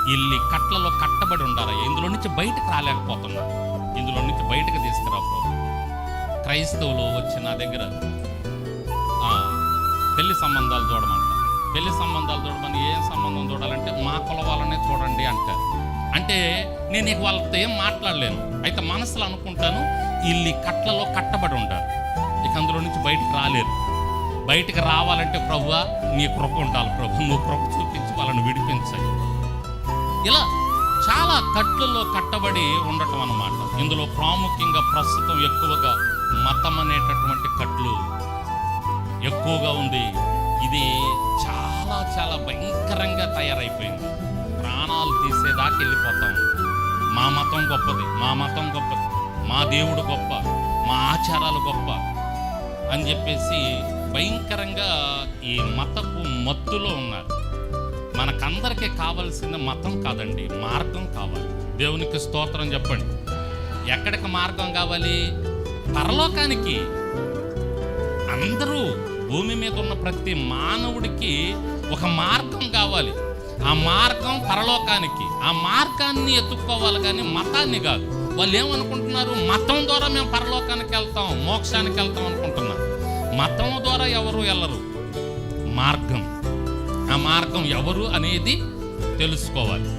వీళ్ళు కట్లలో కట్టబడి ఉండారయ్యా, ఇందులో నుంచి బయటకు రాలేకపోతున్నా, ఇందులో నుంచి బయటకు తీసుకురా ప్రభు. క్రైస్తవులు వచ్చి నా దగ్గర పెళ్లి సంబంధాలు చూడమంట. పెళ్లి సంబంధాలు చూడమని, ఏ సంబంధం చూడాలంటే మా కుల వాళ్ళనే చూడండి అంటారు. అంటే నేను ఇక వాళ్ళతో ఏం మాట్లాడలేను. అయితే మనసులో అనుకుంటాను, వీళ్ళు కట్లలో కట్టబడి ఉంటారు, ఇక అందులో నుంచి బయటకు రాలేరు. బయటకు రావాలంటే ప్రభువా నీ కృప ఉండాలి ప్రభు, నువ్వు కృప చూపించి వాళ్ళని విడిపించాయి. ఇలా చాలా కట్లలో కట్టబడి ఉండటం అన్నమాట. ఇందులో ప్రాముఖ్యంగా ప్రస్తుతం ఎక్కువగా మతం అనేటటువంటి కట్లు ఎక్కువగా ఉంది. ఇది చాలా చాలా భయంకరంగా తయారైపోయింది. ప్రాణాలు తీసేదాకా వెళ్ళిపోతాం. మా మతం గొప్పది, మా మతం గొప్పది, మా దేవుడు గొప్ప, మా ఆచారాలు గొప్ప అని చెప్పేసి భయంకరంగా ఈ మతపు మత్తులో ఉన్నారు. మనకందరికీ కావాల్సిన మతం కాదండి, మార్గం కావాలి. దేవునికి స్తోత్రం చెప్పండి. ఎక్కడికి మార్గం కావాలి? పరలోకానికి. అందరూ భూమి మీద ఉన్న ప్రతి మానవుడికి ఒక మార్గం కావాలి. ఆ మార్గం పరలోకానికి. ఆ మార్గాన్ని ఎత్తుక్కోవాలి కానీ మతాన్ని కాదు. వాళ్ళు ఏమనుకుంటున్నారు? మతం ద్వారా మేము పరలోకానికి వెళ్తాం, మోక్షానికి వెళ్తాం అనుకుంటున్నారు. మతం ద్వారా ఎవరు వెళ్ళరు. మార్గం, ఆ మార్గం ఎవరు అనేది తెలుసుకోవాలి.